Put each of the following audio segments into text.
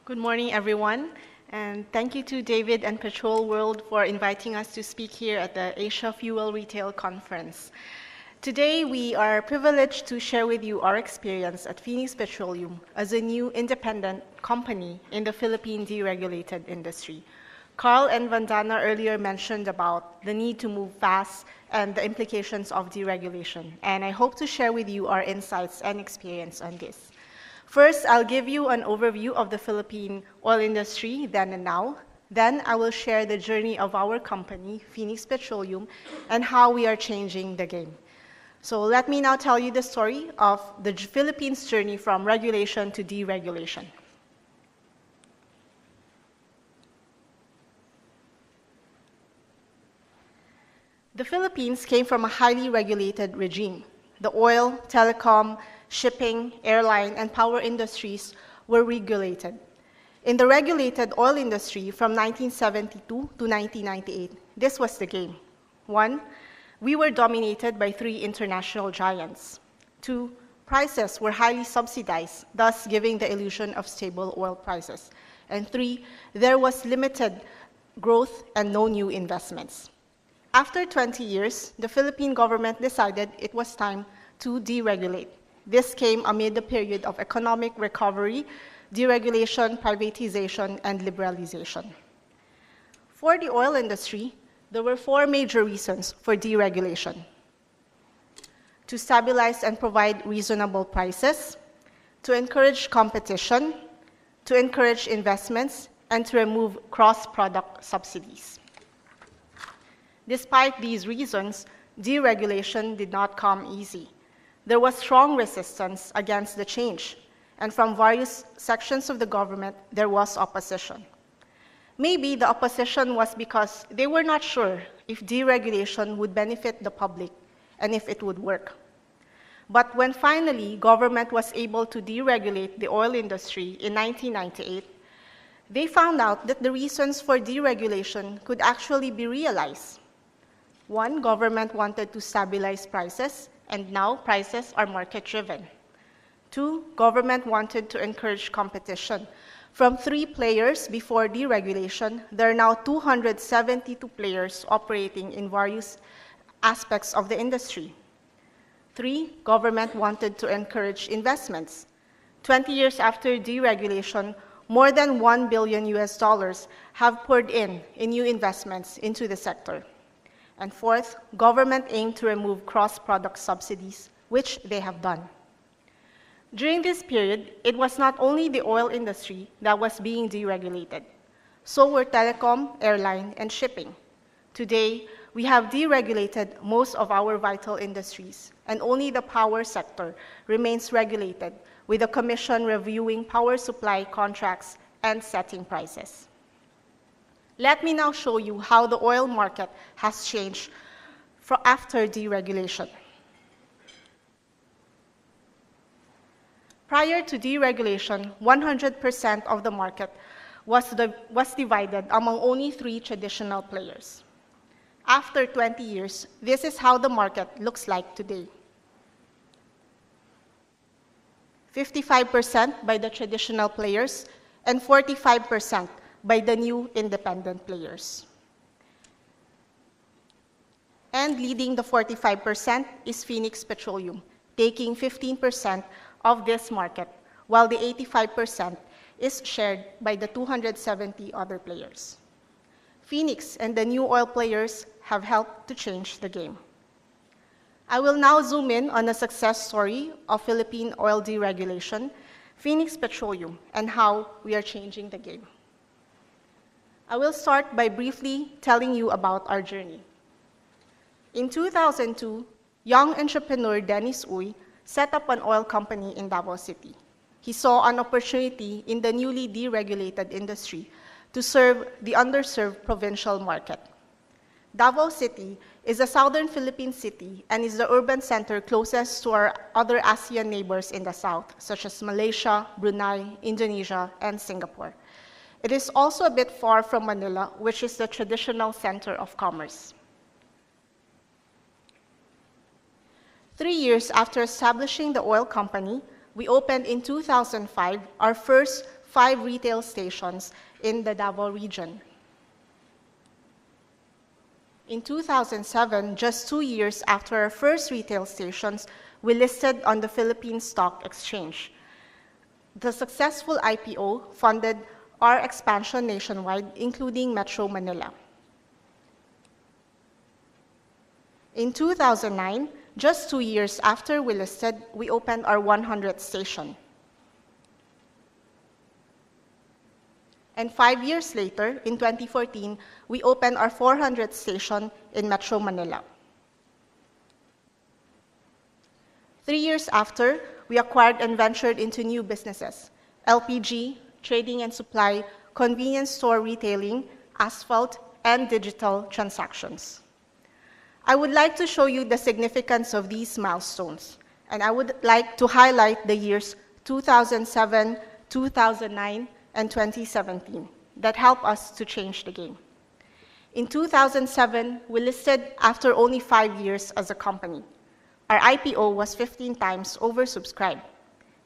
Good morning, everyone, and thank you to David and Petrol World for inviting us to speak here at the Asia Fuel Retail Conference. Today, we are privileged to share with you our experience at Phoenix Petroleum as a new independent company in the Philippine deregulated industry. Carl and Vandana earlier mentioned about the need to move fast and the implications of deregulation, and I hope to share with you our insights and experience on this. First, I'll give you an overview of the Philippine oil industry then and now. Then I will share the journey of our company, Phoenix Petroleum, and how we are changing the game. So let me now tell you the story of the Philippines' journey from regulation to deregulation. The Philippines came from a highly regulated regime. The oil, telecom, shipping, airline, and power industries were regulated. In the regulated oil industry from 1972 to 1998, this was the game. 1, we were dominated by 3 international giants. 2, prices were highly subsidized, thus giving the illusion of stable oil prices. And 3, there was limited growth and no new investments. After 20 years, the Philippine government decided it was time to deregulate. This came amid a period of economic recovery, deregulation, privatization, and liberalization. For the oil industry, there were 4 major reasons for deregulation: to stabilize and provide reasonable prices, to encourage competition, to encourage investments, and to remove cross-product subsidies. Despite these reasons, deregulation did not come easy. There was strong resistance against the change, and from various sections of the government, there was opposition. Maybe the opposition was because they were not sure if deregulation would benefit the public and if it would work. But when finally government was able to deregulate the oil industry in 1998, they found out that the reasons for deregulation could actually be realized. 1, government wanted to stabilize prices, and now prices are market-driven. 2, government wanted to encourage competition. From 3 players before deregulation, there are now 272 players operating in various aspects of the industry. 3, government wanted to encourage investments. 20 years after deregulation, more than $1 billion have poured in new investments into the sector. And 4th, government aimed to remove cross-product subsidies, which they have done. During this period, it was not only the oil industry that was being deregulated. So were telecom, airline, and shipping. Today, we have deregulated most of our vital industries, and only the power sector remains regulated, with the Commission reviewing power supply contracts and setting prices. Let me now show you how the oil market has changed after deregulation. Prior to deregulation, 100% of the market was divided among only 3 traditional players. After 20 years, this is how the market looks like today. 55% by the traditional players and 45% by the new independent players. And leading the 45% is Phoenix Petroleum, taking 15% of this market, while the 85% is shared by the 270 other players. Phoenix and the new oil players have helped to change the game. I will now zoom in on a success story of Philippine oil deregulation, Phoenix Petroleum, and how we are changing the game. I will start by briefly telling you about our journey. In 2002, young entrepreneur Dennis Uy set up an oil company in Davao City. He saw an opportunity in the newly deregulated industry to serve the underserved provincial market. Davao City is a southern Philippine city and is the urban center closest to our other ASEAN neighbors in the south, such as Malaysia, Brunei, Indonesia, and Singapore. It is also a bit far from Manila, which is the traditional center of commerce. 3 years after establishing the oil company, we opened in 2005 our first 5 retail stations in the Davao region. In 2007, just 2 years after our first retail stations, we listed on the Philippine Stock Exchange. The successful IPO funded our expansion nationwide, including Metro Manila. In 2009, just 2 years after we listed, we opened our 100th station. And 5 years later, in 2014, we opened our 400th station in Metro Manila. 3 years after, we acquired and ventured into new businesses: LPG, trading and supply, convenience store retailing, asphalt, and digital transactions. I would like to show you the significance of these milestones, and I would like to highlight the years 2007, 2009, and 2017 that helped us to change the game. In 2007, we listed after only 5 years as a company. Our IPO was 15 times oversubscribed,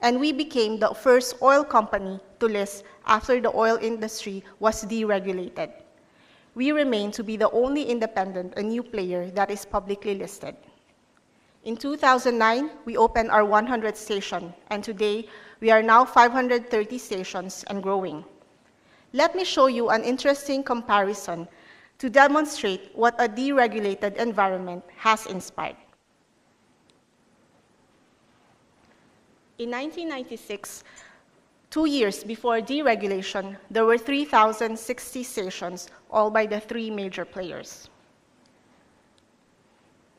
and we became the first oil company to list after the oil industry was deregulated. We remain to be the only independent and new player that is publicly listed. In 2009, we opened our 100th station, and today, we are now 530 stations and growing. Let me show you an interesting comparison to demonstrate what a deregulated environment has inspired. In 1996, 2 years before deregulation, there were 3,060 stations, all by the 3 major players.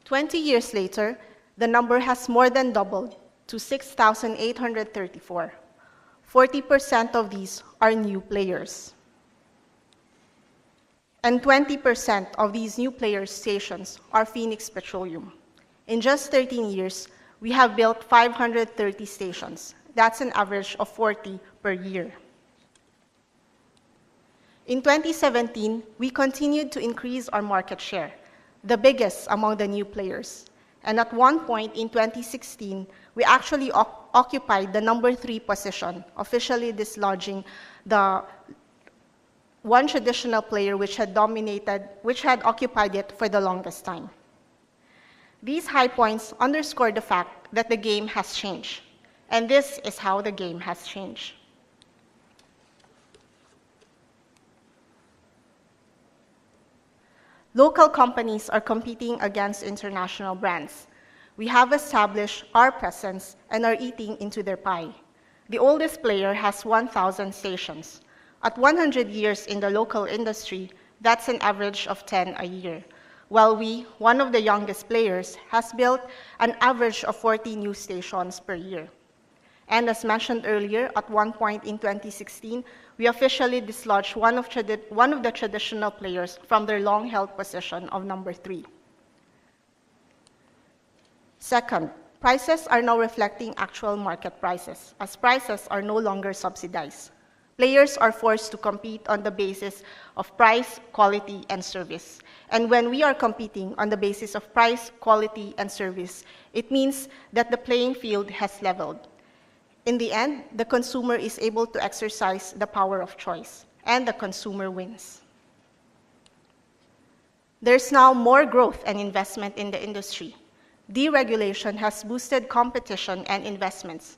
20 years later, the number has more than doubled to 6,834. 40% of these are new players. And 20% of these new players' stations are Phoenix Petroleum. In just 13 years, we have built 530 stations. That's an average of 40 per year. In 2017, we continued to increase our market share, the biggest among the new players. And at one point in 2016, we actually occupied the number 3 position, officially dislodging the one traditional player which had occupied it for the longest time. These high points underscore the fact that the game has changed. And this is how the game has changed. Local companies are competing against international brands. We have established our presence and are eating into their pie. The oldest player has 1,000 stations. At 100 years in the local industry, that's an average of 10 a year. While we, one of the youngest players, has built an average of 40 new stations per year. And as mentioned earlier, at one point in 2016, we officially dislodged one of the traditional players from their long-held position of number 3. Second, prices are now reflecting actual market prices, as prices are no longer subsidized. Players are forced to compete on the basis of price, quality, and service. And when we are competing on the basis of price, quality, and service, it means that the playing field has leveled. In the end, the consumer is able to exercise the power of choice, and the consumer wins. There's now more growth and investment in the industry. Deregulation has boosted competition and investments.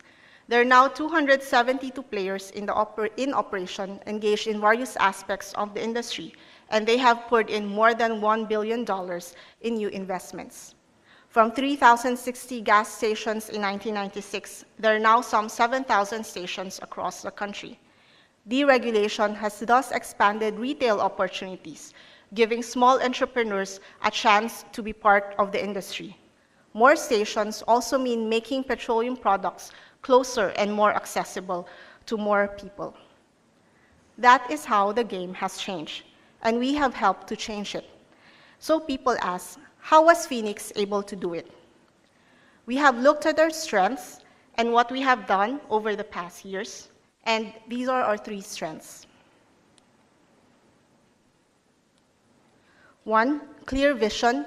There are now 272 players in operation engaged in various aspects of the industry, and they have poured in more than $1 billion in new investments. From 3,060 gas stations in 1996, there are now some 7,000 stations across the country. Deregulation has thus expanded retail opportunities, giving small entrepreneurs a chance to be part of the industry. More stations also mean making petroleum products closer and more accessible to more people. That is how the game has changed, and we have helped to change it. So people ask, how was Phoenix able to do it? We have looked at our strengths and what we have done over the past years, and these are our 3 strengths. 1, clear vision.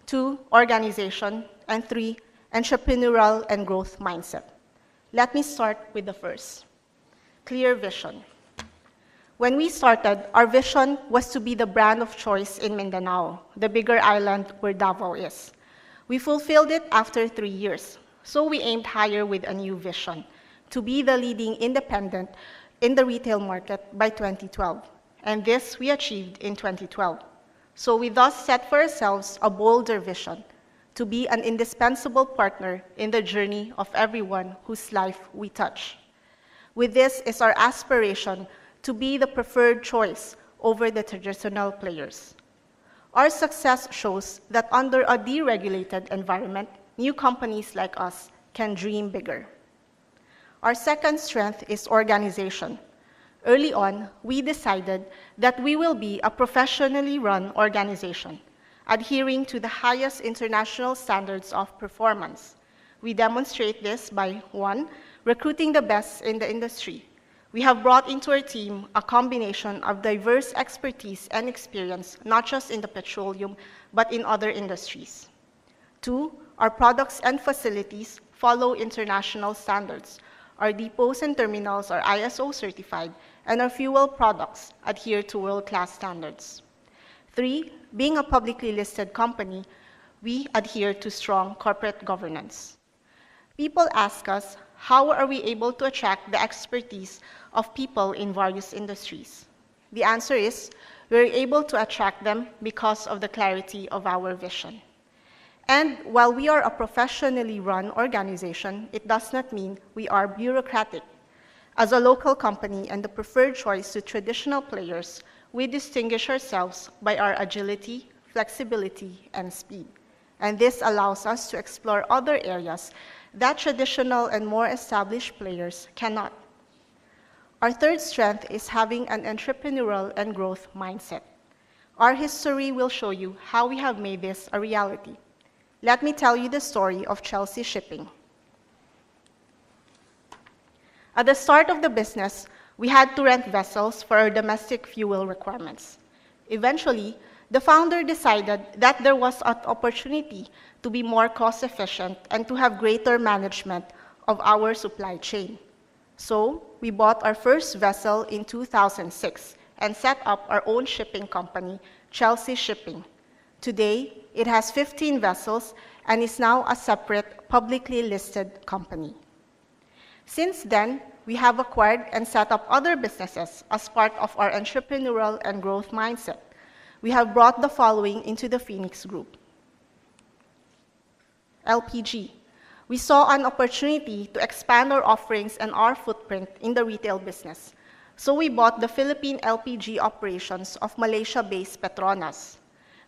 2, organization. And 3, entrepreneurial and growth mindset. Let me start with the first. Clear vision. When we started, our vision was to be the brand of choice in Mindanao, the bigger island where Davao is. We fulfilled it after 3 years, so we aimed higher with a new vision, to be the leading independent in the retail market by 2012, and this we achieved in 2012. So we thus set for ourselves a bolder vision, to be an indispensable partner in the journey of everyone whose life we touch. With this is our aspiration to be the preferred choice over the traditional players. Our success shows that under a deregulated environment, new companies like us can dream bigger. Our second strength is organization. Early on, we decided that we will be a professionally run organization, adhering to the highest international standards of performance. We demonstrate this by, 1, recruiting the best in the industry. We have brought into our team a combination of diverse expertise and experience, not just in the petroleum, but in other industries. 2, our products and facilities follow international standards. Our depots and terminals are ISO certified, and our fuel products adhere to world-class standards. 3, being a publicly listed company, we adhere to strong corporate governance. People ask us, how are we able to attract the expertise of people in various industries? The answer is, we're able to attract them because of the clarity of our vision. And while we are a professionally run organization, it does not mean we are bureaucratic. As a local company and the preferred choice to traditional players, we distinguish ourselves by our agility, flexibility, and speed. And this allows us to explore other areas that traditional and more established players cannot. Our third strength is having an entrepreneurial and growth mindset. Our history will show you how we have made this a reality. Let me tell you the story of Chelsea Shipping. At the start of the business, we had to rent vessels for our domestic fuel requirements. Eventually, the founder decided that there was an opportunity to be more cost-efficient and to have greater management of our supply chain. So, we bought our first vessel in 2006 and set up our own shipping company, Chelsea Shipping. Today, it has 15 vessels and is now a separate, publicly listed company. Since then, we have acquired and set up other businesses as part of our entrepreneurial and growth mindset. We have brought the following into the Phoenix Group. LPG. We saw an opportunity to expand our offerings and our footprint in the retail business. So we bought the Philippine LPG operations of Malaysia-based Petronas.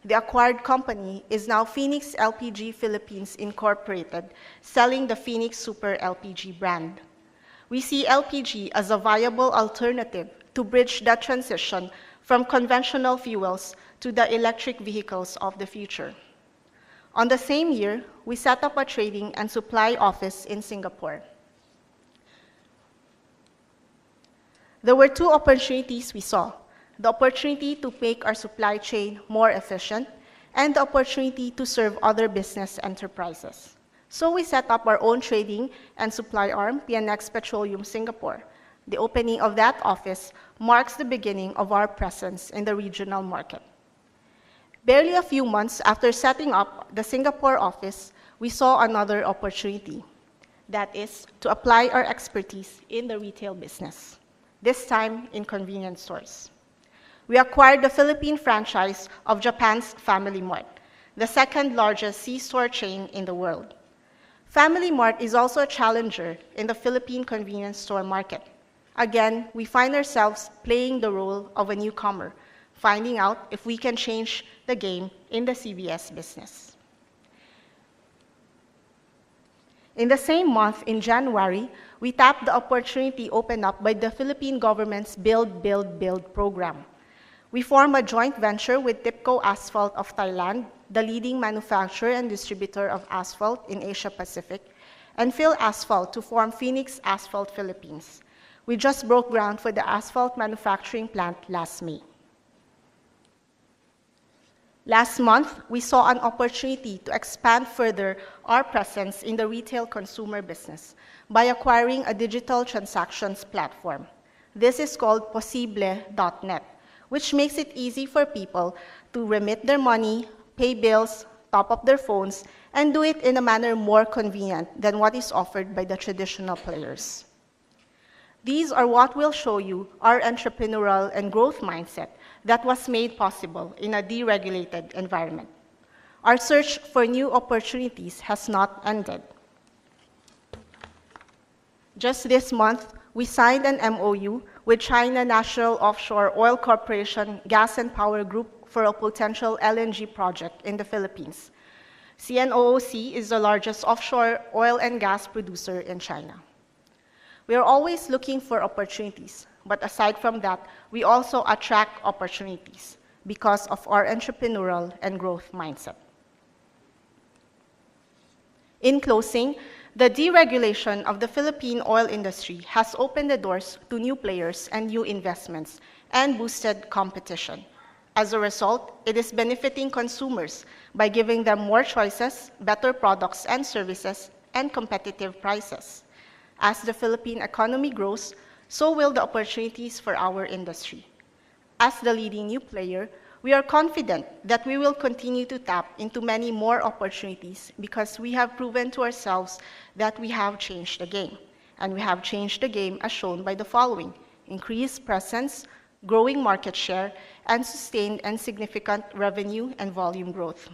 The acquired company is now Phoenix LPG Philippines Incorporated, selling the Phoenix Super LPG brand. We see LPG as a viable alternative to bridge that transition from conventional fuels to the electric vehicles of the future. On the same year, we set up a trading and supply office in Singapore. There were 2 opportunities we saw: the opportunity to make our supply chain more efficient and the opportunity to serve other business enterprises. So we set up our own trading and supply arm, PNX Petroleum Singapore. The opening of that office marks the beginning of our presence in the regional market. Barely a few months after setting up the Singapore office, we saw another opportunity. That is, to apply our expertise in the retail business, this time in convenience stores. We acquired the Philippine franchise of Japan's Family Mart, the second largest C-store chain in the world. Family Mart is also a challenger in the Philippine convenience store market. Again, we find ourselves playing the role of a newcomer, finding out if we can change the game in the CVS business. In the same month, in January, we tapped the opportunity opened up by the Philippine government's Build, Build, Build program. We formed a joint venture with TIPCO Asphalt of Thailand, the leading manufacturer and distributor of asphalt in Asia Pacific, and Phil Asphalt to form Phoenix Asphalt Philippines. We just broke ground for the asphalt manufacturing plant last May. Last month, we saw an opportunity to expand further our presence in the retail consumer business by acquiring a digital transactions platform. This is called Posible.net, which makes it easy for people to remit their money, pay bills, top up their phones, and do it in a manner more convenient than what is offered by the traditional players. These are what will show you our entrepreneurial and growth mindset that was made possible in a deregulated environment. Our search for new opportunities has not ended. Just this month, we signed an MOU with China National Offshore Oil Corporation Gas and Power Group for a potential LNG project in the Philippines. CNOOC is the largest offshore oil and gas producer in China. We are always looking for opportunities, but aside from that, we also attract opportunities because of our entrepreneurial and growth mindset. In closing, the deregulation of the Philippine oil industry has opened the doors to new players and new investments and boosted competition. As a result, it is benefiting consumers by giving them more choices, better products and services, and competitive prices. As the Philippine economy grows, so will the opportunities for our industry. As the leading new player, we are confident that we will continue to tap into many more opportunities because we have proven to ourselves that we have changed the game. And we have changed the game as shown by the following: increased presence, growing market share, and sustained and significant revenue and volume growth.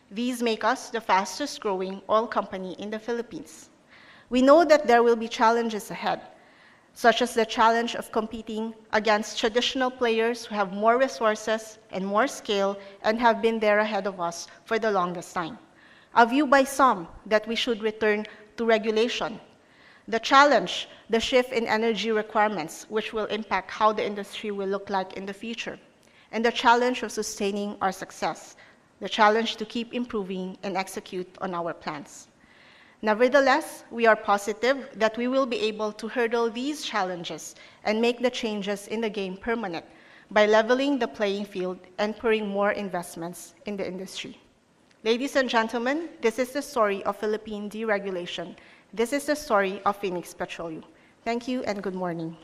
These make us the fastest growing oil company in the Philippines. We know that there will be challenges ahead, such as the challenge of competing against traditional players who have more resources and more scale and have been there ahead of us for the longest time. A view by some that we should return to regulation. The challenge, the shift in energy requirements, which will impact how the industry will look like in the future. And the challenge of sustaining our success, the challenge to keep improving and execute on our plans. Nevertheless, we are positive that we will be able to hurdle these challenges and make the changes in the game permanent by leveling the playing field and pouring more investments in the industry. Ladies and gentlemen, this is the story of Philippine deregulation. This is the story of Phoenix Petroleum. Thank you and good morning.